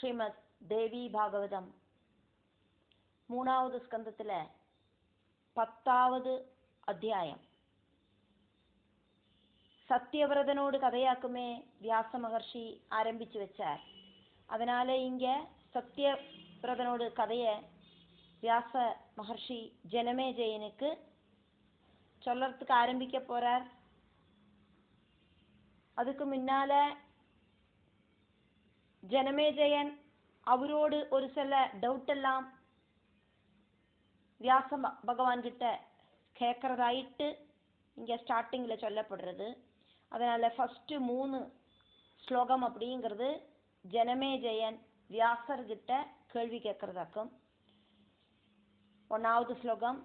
ஸ்ரீமத் தேவி பாகவதம் 3வது ஸ்கந்தத்தில் 10வது அத்தியாயம். சத்தியவிரதனோடு கதையாக்குமே வியாச மகர்ஷி ஆரம்பிச்சு வச்சார். அதனால இங்க சத்தியவிரதனோடு கதையை வியாச மகர்ஷி ஜனமேஜயனுக்கு சொல்லறதுக்கு ஆரம்பிக்க போறார். அதுக்கு முன்னால ஜனமேஜயன் அவரோடு ஒரு சில டவுட் எல்லாம் வியாச பகவான் கிட்ட கேட்கறதாயிட்டு இங்க ஸ்டார்டிங்ல சொல்லப்படுறது. அதனால ஃபர்ஸ்ட் 3 ஸ்லோகம் அப்படிங்கிறது ஜனமேஜயன் வியாசர் கிட்ட கேள்வி கேட்கறதாக்கும். 1வது ஸ்லோகம்,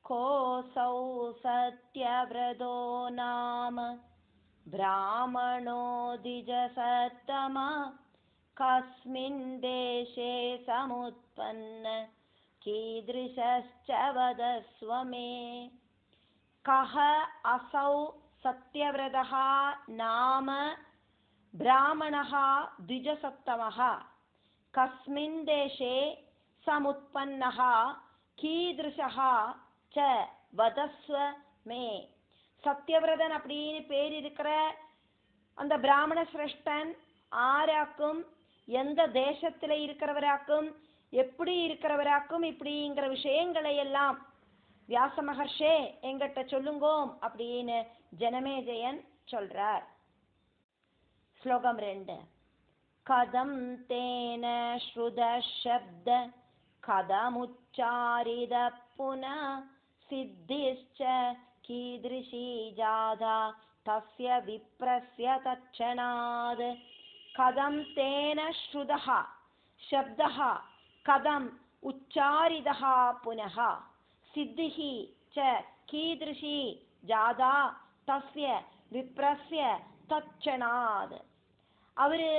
கோசௌ சத்யவ்ரதோ நாம பிராமணோ திஜசத்தமா கஸ்மின் தேசே சமுத்பன்ன கீத்ருஷஸ்ச வதஸ்வமே. கஹ அசௌ சத்யவ்ரதः நாம பிராமணः திஜசத்தமः கஸ்மின் தேசே சமுத்பன்னः கீத்ருஷः ச வதஸ்வமே. சத்யவிரதன் அப்படின்னு பேர் இருக்கிற அந்த பிராமண சிரேஷ்டன் ஆராக்கும், எந்த தேசத்துல இருக்கிறவராக்கும், எப்படி இருக்கிறவராக்கும், இப்படிங்கிற விஷயங்களை எல்லாம் வியாச மகர்ஷே எங்கிட்ட சொல்லுங்கோம் அப்படின்னு ஜனமேஜயன் சொல்றார். ஸ்லோகம் 2. கதம் தேன ஸ்ருத சப்த கதமுச்சாரித புன சித்திஷ்ச கீத்ருஷி ஜாதா தஸ்ய விப்ரஸ்ய தட்சணாத். கதம் தேன ஸ்ருதः சப்தः கதம் உச்சாரிதः புனः சித்திः ச கீத்ருஷி ஜாதா தஸ்ய விப்ரஸ்ய தட்சணாத். அவரு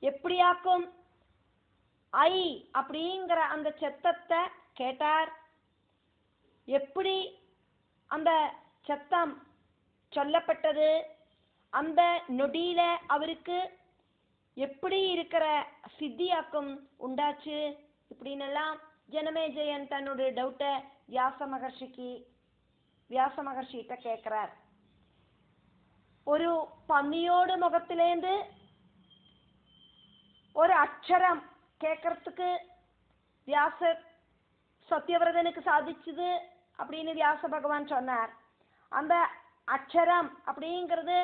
எப்படியாக்கும் ஐ அப்படிங்கிற அந்த சத்தத்தை கேட்டார். எப்படி அந்த சத்தம் சொல்லப்பட்டது, அந்த நொடியில அவருக்கு எப்படி இருக்கிற சித்தியாக்கும் உண்டாச்சு, இப்படின்னெல்லாம் ஜனமேஜயன் தன்னுடைய டவுட்டை வியாச மகர்ஷிகிட்ட கேட்கிறார். ஒரு பன்னியோடு முகத்திலேந்து ஒரு அக்ஷரம் கேட்கறதுக்கு வியாசர் சத்தியவிரதனுக்கு சாதிச்சுது அப்படின்னு வியாச பகவான் சொன்னார். அந்த அக்ஷரம் அப்படிங்கிறது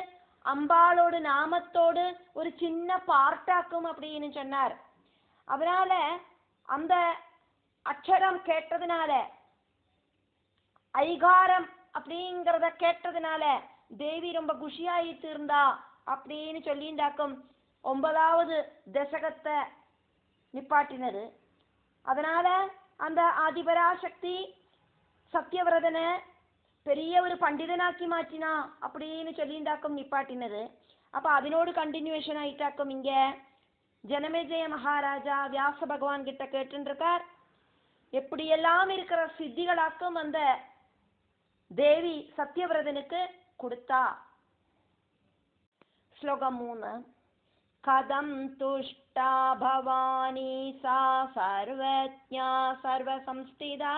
அம்பாளோடு நாமத்தோடு ஒரு சின்ன பார்ட்டாக்கும் அப்படின்னு சொன்னார். அதனால அந்த அக்ஷரம் கேட்டதுனால, ஐகாரம் அப்படிங்கிறத கேட்டதுனால தேவி ரொம்ப குஷியாயிட்டு இருந்தா அப்படின்னு சொல்லிண்டாக்கும் 9வது தசகத்தை நிப்பாட்டினது. அதனால அந்த ஆதிபராசக்தி சத்தியவிரதனை பெரிய ஒரு பண்டிதனாக்கி மாற்றினா அப்படின்னு சொல்லிண்டாக்கும் நிப்பாட்டினது. அப்ப அதனோடு கண்டினியூஷன் ஆயிட்டாக்கும் இங்க ஜனமேஜய மகாராஜா வியாச பகவான் கிட்ட கேட்டுருக்கார். எப்படியெல்லாம் இருக்கிற சித்திகளாக்கும் அந்த தேவி சத்தியவிரதனுக்கு கொடுத்தா. ஸ்லோகம் 3. கதம் துஷ்டா பவானி சா சர்வஜ்ஞா சர்வசம்ஸ்திதா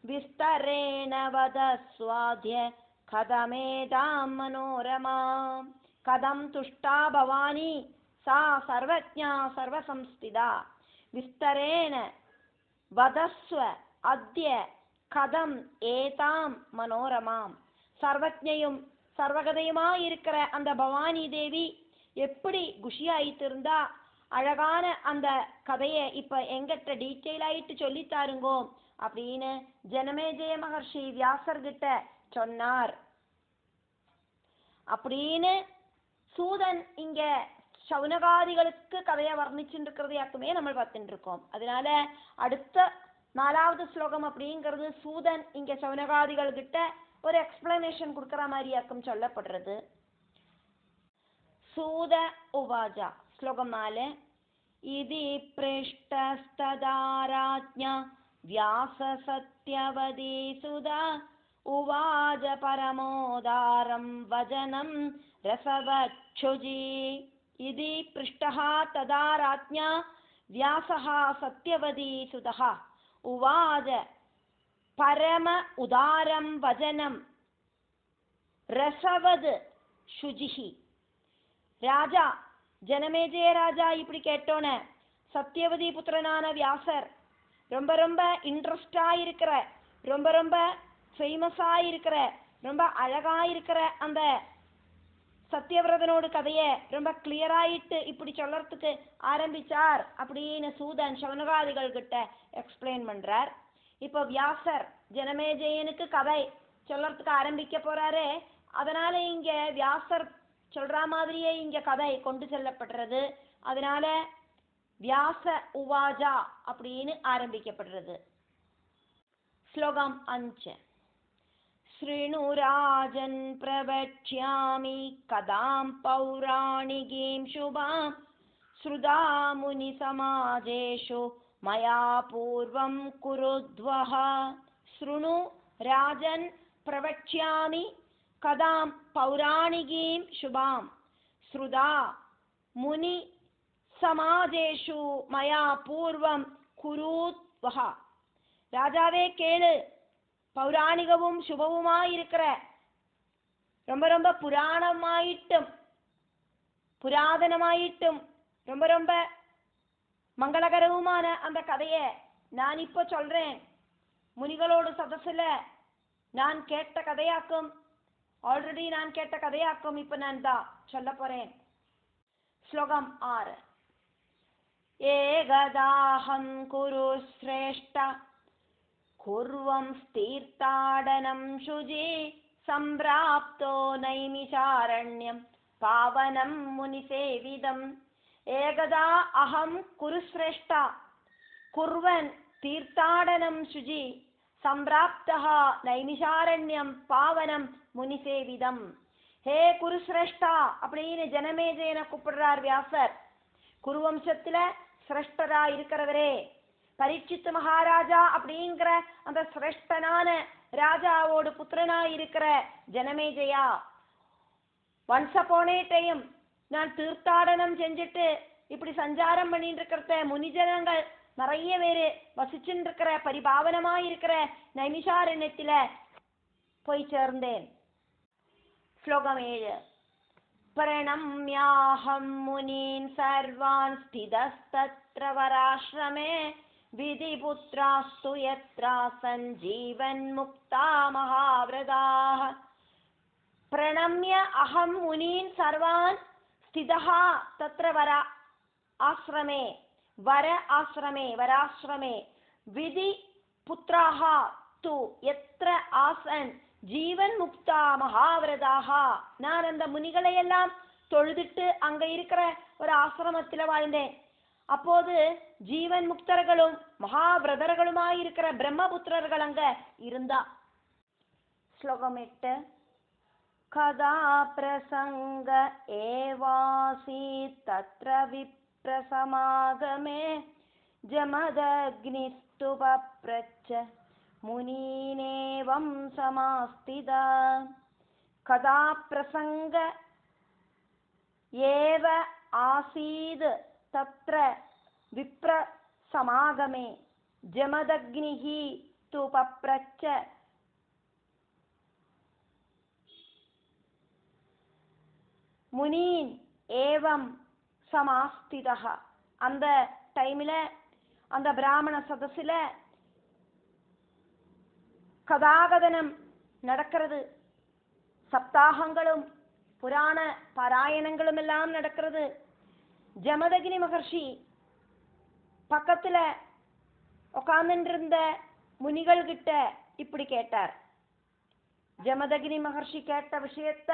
விஸ்தரேண வதஸ்வாத்ய கதமேதாம் மனோரமாம். கதம் துஷ்டா பவானி சா சர்வஜ்ஞா சர்வசம்ஸ்திதா விஸ்தரேண வதஸ்வ அத்ய கதம் ஏதாம் மனோரமாம். சர்வஜ்ஞையும் சர்வகதையுமாயிருக்கிற அந்த பவானி தேவி எப்படி குஷியாயிட்டு இருந்தா, அழகான அந்த கதையை இப்ப எங்கிட்ட டீட்டெயில் ஆயிட்டு சொல்லித்தாருங்கோ அப்படின்னு ஜனமேஜய மகர்ஷி வியாசர்கிட்ட சொன்னார். அப்படின்னு சூதன் இங்க சவுனகாதிகளுக்கு கதையை வர்ணிச்சுட்டு இருக்கிறதையாக்குமே நம்ம பார்த்துட்டு இருக்கோம். அதனால அடுத்த 4வது ஸ்லோகம் அப்படிங்கிறது சூதன் இங்க சவுனகாதிகள் கிட்ட ஒரு எக்ஸ்பிளனேஷன் கொடுக்கற மாதிரியாக்கும் சொல்லப்படுறது. சூத உவாஜா. ஸ்லோகம் 4. இதி பிருஷ்டஸ்ததாராஜ்ஞா வியாச சத்யவதி சுதா உவாஜ பரமோதாரம் வஜனம் ரசவச்சுஜி. इति पृष्टः तदा राज्ञा व्यासः सत्यवतीसुतः उवाच परम उदारं वचनं रसवद् शुचिः. ராஜா ஜனமேஜய ராஜா இப்படி கேட்டோன்னே சத்தியவதி புத்திரனான வியாசர் ரொம்ப ரொம்ப இன்ட்ரெஸ்டாக இருக்கிற, ரொம்ப ரொம்ப ஃபேமஸாக இருக்கிற, ரொம்ப அழகாக இருக்கிற அந்த சத்தியவிரதனோட கதையை ரொம்ப கிளியராயிட்டு இப்படி சொல்லறதுக்கு ஆரம்பிச்சார் அப்படின்னு சூதன் சௌனகாதிகள் கிட்ட எக்ஸ்பிளைன் பண்றார். இப்போ வியாசர் ஜனமேஜயனுக்கு கதை சொல்லறதுக்கு ஆரம்பிக்க போறாரு. அதனால இங்க வியாசர் சொல்ற மாதிரியே இங்க கதை கொண்டு செல்லப்படுறது. அதனால வியாச உவாஜா அப்படின்னு ஆரம்பிக்கப்படுறது. ஸ்லோகம் 5. ஸ்ருணு ராஜன் பிரவக்ஷ்யாமி கதாம் பௌராணிகீம் சுபாம் ஸ்ருதா முனி சமாஜேஷு மயா பூர்வம் குருத்வஹ. ஸ்ருணு ராஜன் பிரவக்ஷ்யாமி கதாம் பௌராணிகீம் சுபாம் ஸ்ருதா முனி சமாஜேஷு மயா பூர்வம் குருத்வஹ. ராஜாவே கேளு, பௌராணிகவும் சுபவுமாயிருக்கிற, ரொம்ப ரொம்ப புராதனமாயிட்டும் ரொம்ப ரொம்ப மங்களகரவுமான அந்த கதையை நான் இப்போ சொல்றேன். முனிகளோட சதசுல நான் கேட்ட கதையாக்கும், ஆல்ரெடி நான் கேட்ட கதையாக்கும் இப்போ நான் தான் சொல்ல போறேன். ஸ்லோகம் 6. ஏகதாஹம் குரு ஸ்ரேஷ்ட குர்வம் தீர்த்தாடனம் சுஜி சம்பிராப்தோ நைமிஷாரண்யம் பாவனம் முனிசேவிதம். ஏகதா அகம் குருஸ்ரேஷ்டா குர்வன் தீர்த்தாடனம் சுஜி சம்பிராப்தः நைமிஷாரண்யம் பாவனம் முனிசேவிதம். ஹே குருஸ்ரேஷ்டா அப்படின்னு ஜனமேஜயனை கூப்பிடுறார் வியாசர். குருவம்சத்துல சிரேஷ்டரா இருக்கிறவரே, பரீட்சித்து மகாராஜா அப்படிங்கிற அந்த சிரேஷ்டனான ராஜாவோட புத்திரனா இருக்கிற Janamejaya, once upon a time நான் தீர்த்தாடனம் செஞ்சுட்டு இப்படி சஞ்சாரம் பண்ணிட்டு இருக்கிறத முனிஜனங்கள் நிறைய பேரு வசிச்சுட்டு இருக்கிற பரிபாவனமாயிருக்கிற நைமிஷாரண்யத்தில போய் சேர்ந்தேன். ஸ்லோகம் 7. பிரணம்யாஹம் முனீன் சர்வான் ஸ்திதஸ்தத்ர வராஸ்ரமே விதிபுத்ராஸ்து யத்ராசன் ஜீவன் முக்தா மகாவ்ரதாः. பிரணம்ய அஹம் முனீன் சர்வான் ஸ்திதः தத்ர ஆஸ்ரமே வராஸ்ரமே விதி புத்ராः து யத்ர ஆசன் ஜீவன் முக்தா மகாவிரதாக. நான் அந்த முனிகளை எல்லாம் தொழுதுட்டு அங்க இருக்கிற ஒரு ஆசிரமத்தில் வாழ்ந்தேன். அப்போது ஜீவன் முக்தர்களும் மகாவிரதர்களுமாயிருக்கிற பிரம்மபுத்திரர்கள் அங்க இருந்தா. ஸ்லோகம் 8. கதா பிரசங்க ஏவாசி தத்ர விப்ரசமாகமே ஜமதக்னிஸ்து பப்ரச்ச முனீனேவம் சமாஸ்திதா. கதா பிரசங்க ஏவ ஆசீத் தத்ர விப்ர சமாகமே ஜமதக்னிஹி து பப்ரச்ச முனீன் ஏவம் சமாஸ்திதः. அந்த டைம்ல அந்த பிராமண சதசில கதாகதனம் நடக்கிறது. சப்தாகங்களும் புராண பாராயணங்களும் எல்லாம் நடக்கிறது. ஜமதகினி மகர்ஷி பக்கத்துல உட்கார்ந்துருந்த முனிகள் கிட்ட இப்படி கேட்டார். ஜமதகினி மகர்ஷி கேட்ட விஷயத்த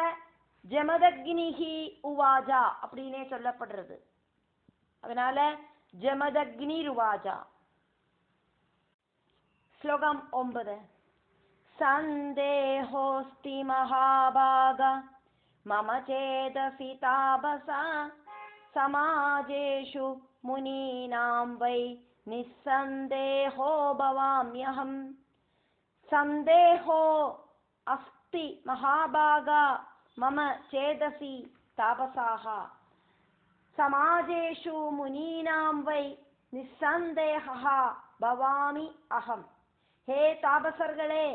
ஜமதக்னிஹி உவாஜா அப்படின்னே சொல்லப்படுறது. அதனால ஜமதக்னி ருவாஜா. ஸ்லோகம் 9. சந்தேஹோஸ்தி மகாபாக மம சேதசி தாபசா சமாஜேஷு முனீனாம் வை நிசந்தேஹோ பவாம்யஹம். சந்தேஹோ அஸ்தி மகாபாகா மம சேதசி தாபசாஹா. சமாஜேஷு முனீனாம் வை நிசந்தேகா பவாமி அகம். ஹே தாபசர்களே,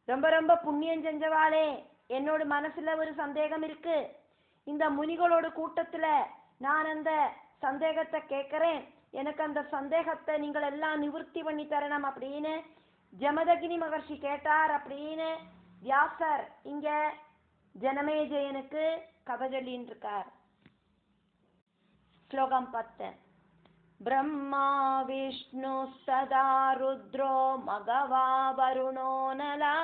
ரொம்ப ரொம்ப புண்ணியம் செஞ்சவாளே, என்னோட மனசுல ஒரு சந்தேகம் இருக்கு. இந்த முனிகளோட கூட்டத்துல நான் அந்த சந்தேகத்தை கேட்கிறேன். எனக்கு அந்த சந்தேகத்தை நீங்கள் எல்லாம் நிவர்த்தி பண்ணி தரணும் அப்படின்னு ஜமதகினி மகர்ஷி கேட்டார் அப்படின்னு வியாசர் இங்க ஜனமேஜயனுக்கு கதை சொல்லின்னு இருக்கார். ஸ்லோகம் 10. பிரம்மா விஷ்ணு சதா ருத்ரோ மகவா வருணோ நலா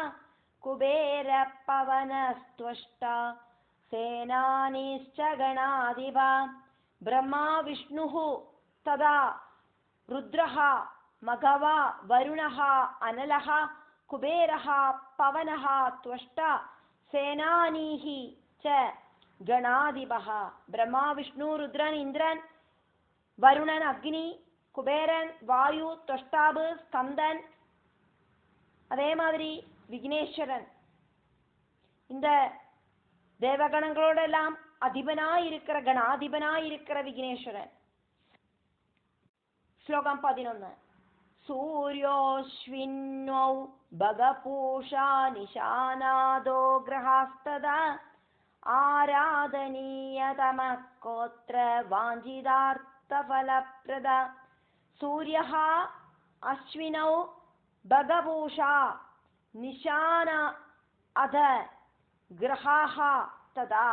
குபேர பவனஸ்த்வஷ்டா சேனானிஷ்ச கணாதிபா. பிரம்மா விஷ்ணுः ததா ருத்ரः மகவா வருணः அனலः குபேரः பவனः त्वष्टा சேனானீः ச கணாதிபः. பிரம்மா விஷ்ணு ருத்ரன் இந்திரன், வருணன் அக்னி, குபேரன் வாயு, தொஷ்டாபு ஸ்கந்தன், அதே மாதிரி விக்னேஸ்வரன், இந்த தேவகணங்களோடெல்லாம் அதிபனாயிருக்கிற கணாதிபனாயிருக்கிற விக்னேஸ்வரன். ஸ்லோகம் 11. சூர்யோஸ்வின்வௌ பகபூஷா நிஷாநாதோ கிரஹாஸ்ததா ஆராதனீயதம கோத்ர வாஞ்சிதார்த்த ஃபலப்ரதா. சூரியः அஸ்வினௌ பகபூஷா நிஷான அத கிரஹாः ததா.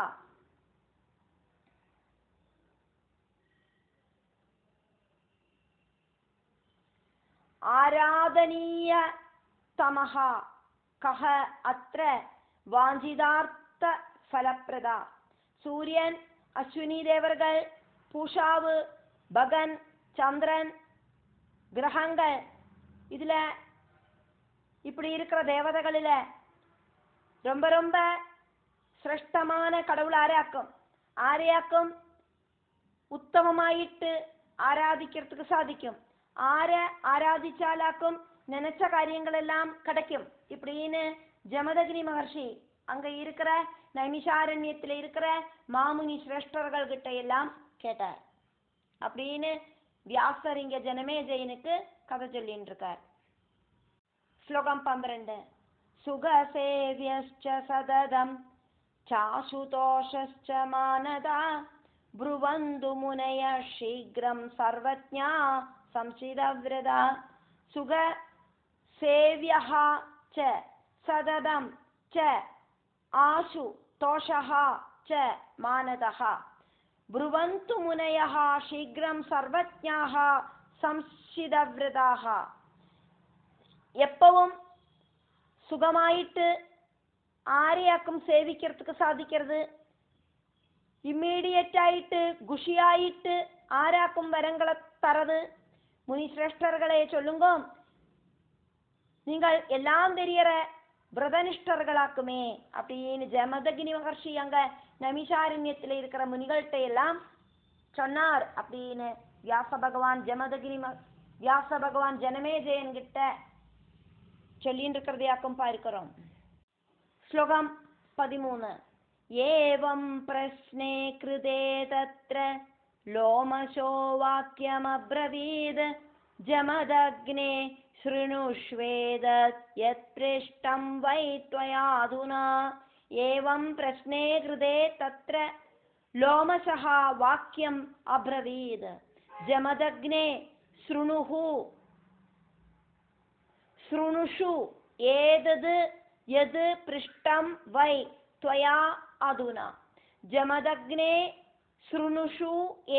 ஆராதனீய தமஹ கஹ அத்ர வாஞ்சிதார்த்த ஃபலப்ரதா. சூரியன், அஸ்வினி தேவர்கள், பூஷாவு, பகன், சந்திரன், கிரகங்கள், இதுல இப்படி இருக்கிற தேவதைகளில ரொம்ப ரொம்ப சிரேஷ்டமான கடவுள் ஆரையாக்கும். ஆரையாக்கும் உத்தமமாயிட்டு ஆராதிக்கிறதுக்கு சாதிக்கும். ஆராதிச்சாலாக்கும் நினைச்ச காரியங்கள் எல்லாம் கிடைக்கும். இப்படின்னு ஜமதகினி மகர்ஷி அங்க இருக்கிற நைமிஷாரண்யத்துல இருக்கிற மாமுனி சிரேஷ்டர்கள் கிட்ட எல்லாம் கேட்டார். அப்படின்னு வியாசர் இங்க ஜனமேஜயனுக்கு கதை சொல்லின்னு இருக்கார். ஸ்லோகம் 12. சுகசேவ்யஸ்ச சததம் சாசுதோஷஸ்ச மானதா ப்ருவந்து முனய சீக்ரம் சர்வஜ்ஞா சம்சிதவ்ரதா. சுக சேவ்யः ச சததம் ச ஆசு தோஷः ச மானதः ப்ருவந்து முனயः சீக்ரம் சர்வஜ்ஞாः சம்சிதவ்ரதாः. எப்பவும் சுகமாயிட்டு ஆரையாக்கும் சேவிக்கிறதுக்கு சாதிக்கிறது. இம்மீடியட் ஆயிட்டு குஷியாயிட்டு ஆராக்கும் வரங்களை தரது. முனி சிரேஷ்டர்களே சொல்லுங்க, நீங்கள் எல்லாம் தெரியற விரதனிஷ்டர்களாக்குமே அப்படின்னு ஜமதகினி மகர்ஷி அங்க நமிஷாரண்யத்தில் இருக்கிற முனிகள்கிட்ட எல்லாம் சொன்னார் அப்படின்னு வியாச பகவான் ஜனமேஜயன் கிட்ட சொல்லின்னு இருக்கிறதையாக்கும் பார்க்கிறோம். ஸ்லோகம் 13. ஏவம் பிரஸ்னே கிருதே தத்ர லோமசோ வாக்கியமப்ரவீத் ஜமதக்னே ஸ்ருணுஷ்வேதத் யத் ப்ருஷ்டம் வை த்வயாதுனா. ஏவம் பிரஸ்னே கிருதே தத்ர லோமசः வாக்கியம் அப்ரவீத் ஜமதக்னே ஸ்ருணுஷு ஏதது யது ப்ருஷ்டம் வை த்வயா அதுனா. ஜமதக்னே ஸ்ருணுஷு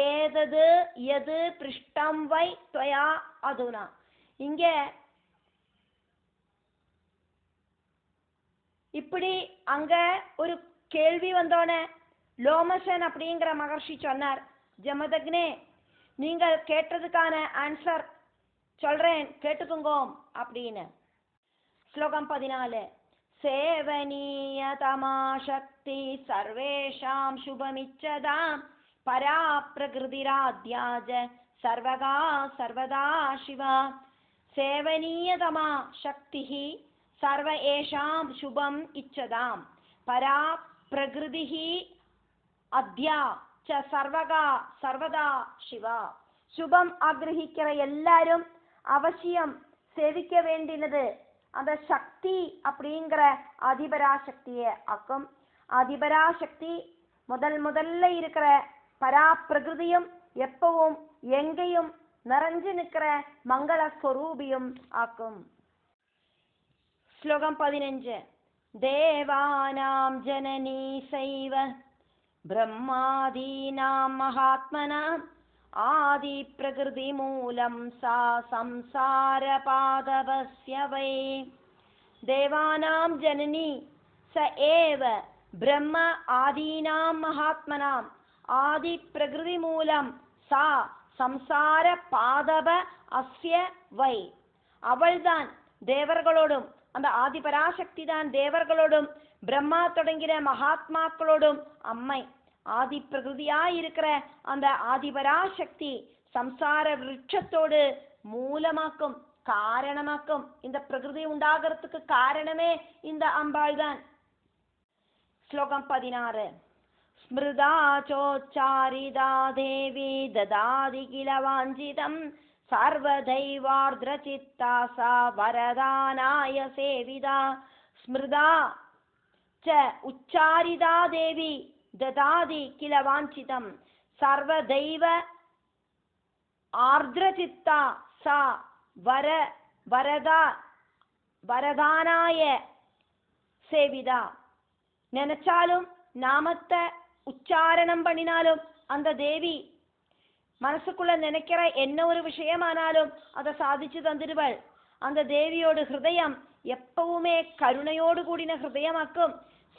ஏதது யது ப்ருஷ்டம் வை த்வயா அதுனா. இங்க இப்படி அங்க ஒரு கேள்வி வந்தோனே லோமசன் அப்படிங்கிற மகர்ஷி சொன்னார், ஜமதக்னே நீங்கள் கேட்டதுக்கான ஆன்சர் சொல்றேன் கேட்டுக்குங்கோ அப்படின்னு. ஸ்லோகம் 14. சேவனீயதமா சக்தி சர்வேஷாம் சுபமிச்சதாம் பரா பிரகிருதிராத்யாஜ சர்வகா சர்வதா சிவா. சேவனீயதமா சக்தி சர்வ ஏஷாம் சுபம் இச்சதாம் பரா பிரகிருதி அத்யா ச சர்வகா சர்வதா சிவா. சுபம் ஆகிரகிக்கிற எல்லாரும் அவசியம் சேவிக்க வேண்டினது அந்த சக்தி அப்படிங்கிற ஆதிபராசக்தியை ஆக்கும். ஆதிபராசக்தி முதல்ல இருக்கிற பராப்பிரகிருதியும் எப்பவும் எங்கேயும் நிறைஞ்சு நிற்கிற மங்கள ஸ்வரூபியும் ஆக்கும். ஸ்லோகம் 15. தேவானாம் ஜனனீ சைவ பிரம்மாதீனாம் மகாத்மனாம் ஆதி பிரகிருதி மூலம் சா சம்சார பாதவஸ்ய வை. தேவானாம் ஜனனி ச ஏவ பிரம்ம ஆதீனாம் மகாத்மனாம் ஆதி பிரகிருதி மூலம் சா சம்சார பாதவ அஸ்ய வை. அவள்தான் தேவர்களோடும், அந்த ஆதிபராசக்தி தான் தேவர்களோடும் பிரம்மா தொடங்கிற மகாத்மாக்களோடும் அம்மை. ஆதி பிரகிருதியாயிருக்கிற அந்த ஆதிபராசக்தி சம்சார விருட்சத்தோடு மூலமாக்கும், காரணமாக்கும். இந்த பிரகிருதி உண்டாகிறதுக்கு காரணமே இந்த அம்பாள் தான். ஸ்லோகம் 16. ஸ்மிருதா சோச்சாரிதா தேவி ததாதி கில வாஞ்சிதம் சர்வதைவார்த்ரசித்தா சா வரதானாய சேவிதா. ஸ்மிருதா ச உச்சாரிதா தேவி ததாதி கில வாஞ்சிதம் சர்வதைவ ஆர்திரசித்தா சா வரதானாய சேவிதா. நினைச்சாலும் நாமத்தை உச்சாரணம் பண்ணினாலும் அந்த தேவி மனசுக்குள்ள நினைக்கிற என்ன ஒரு விஷயமானாலும் அதை சாதிச்சு தந்துடுவள். அந்த தேவியோட ஹிருதயம் எப்பவுமே கருணையோடு கூடின ஹிருதயமாக்கும்.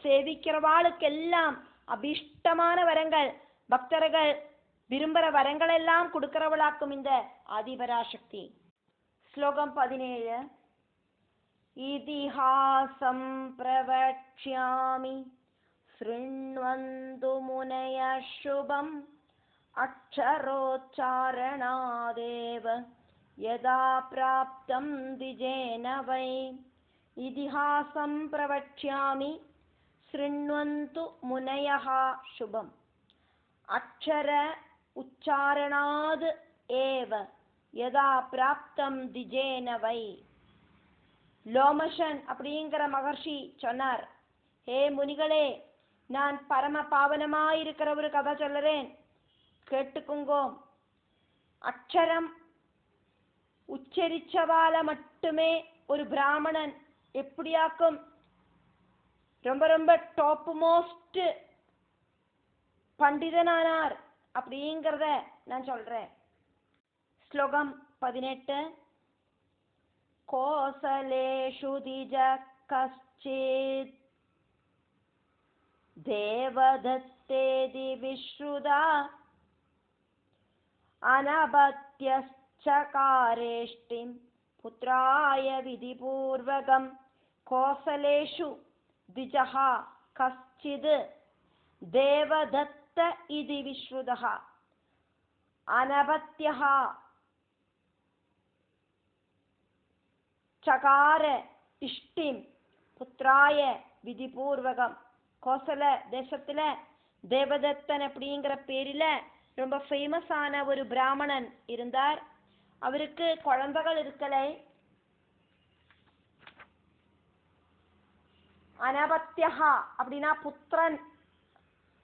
சேவிக்கிறவாளுக்கெல்லாம் அபிஷ்டமான வரங்கள், பக்தர்கள் விரும்புகிற வரங்கள் எல்லாம் கொடுக்கிறவளாக்கும் இந்த ஆதிபராசக்தி. ஸ்லோகம் 17. இதிஹாசம் பிரவக்ஷ்யாமி ஸ்ருண்வந்து முனயः சுபம் அக்ஷரோச்சாரணாதேவ யதா ப்ராப்தம் திஜேன வை. இதிஹாசம் பிரவக்ஷ்யாமி ஸ்ருண்வந்து முனயः சுபம் அக்ஷர உச்சாரணாத் ஏவ யதா ப்ராப்தம் திஜேன வை. லோமசன் அப்படிங்கிற மகர்ஷி சொன்னார், ஹே முனிகளே, நான் பரம பாவனமாயிருக்கிற ஒரு கதை சொல்லுறேன், கேட்டுக்குங்கோ. அக்ஷரம் உச்சரிச்சவால மட்டுமே ஒரு பிராமணன் எப்படியாக்கும் ரொம்ப ரொம்ப டாப் மோஸ்ட் பண்டிதனானார் அப்படிங்கிறத நான் சொல்றேன். ஸ்லோகம் 18. கோசலேஷு திஜ கஷ்சித் தேவதத்தேதி விஸ்ருதா அனபத்யச்சகாரேஷ்டிம் புத்ராய விதிபூர்வகம். கோசலேஷு திஜஹ கஷ்சித் தேவதத்த இதி விஸ்ருதः அனபத்யஹ சகார இஷ்டிம் புத்ராய விதிபூர்வகம். கோசல தேசத்துல தேவதத்தன் அப்படிங்கிற பேரில ரொம்ப ஃபேமஸான ஒரு பிராமணன் இருந்தார். அவருக்கு குழந்தைகள் இருக்கலை. அனபத்யஹா அப்படின்னா புத்திரன்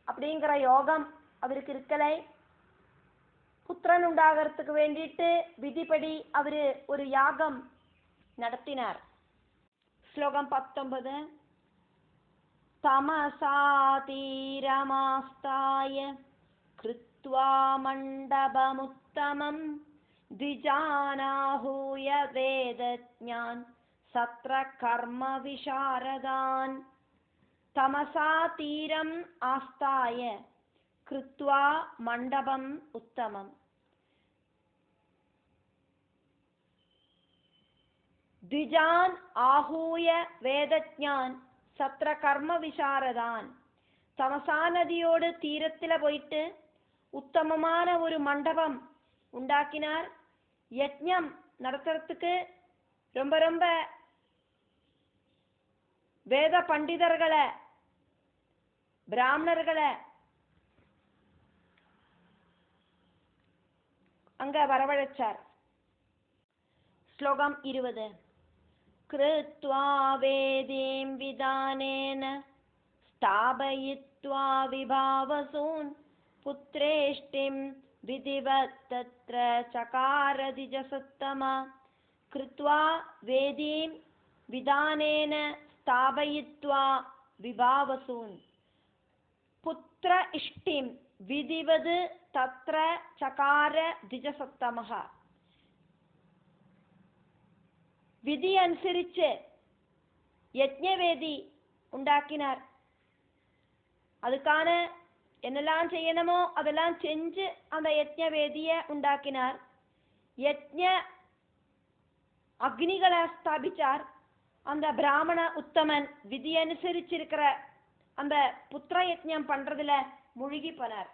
அப்படிங்கிற யோகம் அவருக்கு இருக்கலை. புத்திரன் உண்டாகிறதுக்கு வேண்டிட்டு விதிப்படி அவரு ஒரு யாகம் நடத்தினார். ஸ்லோகம் 19. தமசாதீரமாஸ்தாய கிருத்வா மண்டபமுத்தமம் திஜானாஹூய வேதஜ்ஞான் சத்ர கர்ம விசாரதான். தமசா தீரம் ஆஸ்தாய கிருத்வா மண்டபம் உத்தமம். திஜான் ஆஹூய வேதஜ்ஞான் சத்ர கர்ம விசாரதான். தமசா நதியோடு தீரத்தில் போயிட்டு உத்தமமான ஒரு மண்டபம் உண்டாக்கினார். யஜ்ஞம் நடத்துறதுக்கு ரொம்ப ரொம்ப வேத பண்டிதர்களை பிராமணர்களை அங்க வரவழைச்சார். ஸ்லோகம் 20. கிருத்வா வேதீம் விதானேன ஸ்தாபயித்வா விபாவசூன் புத்ரேஷ்டிம் விதிவத் தத்ர சகார திஜசத்தமா. கிருத்வா வேதீம் விதானேன ஸ்தாபயித்வா விபாவசூன் புத்ர இஷ்டிம் விதிவது தத்ர சகார திஜசத்தமஹ. விதி அனுசரிச்சு யஜ்ஞவேதி உண்டாக்கினார். அதுக்கான என்னெல்லாம் செய்யணுமோ அதெல்லாம் செஞ்சு அந்த யஜ்ஞவேதியை உண்டாக்கினார். யஜ்ஞ அக்னிகளை ஸ்தாபிச்சார். அந்த பிராமண உத்தமன் விதி அனுசரிச்சிருக்கிற அந்த புத்திர யஜ்ஞம் பண்றதுல முழுகி போனார்.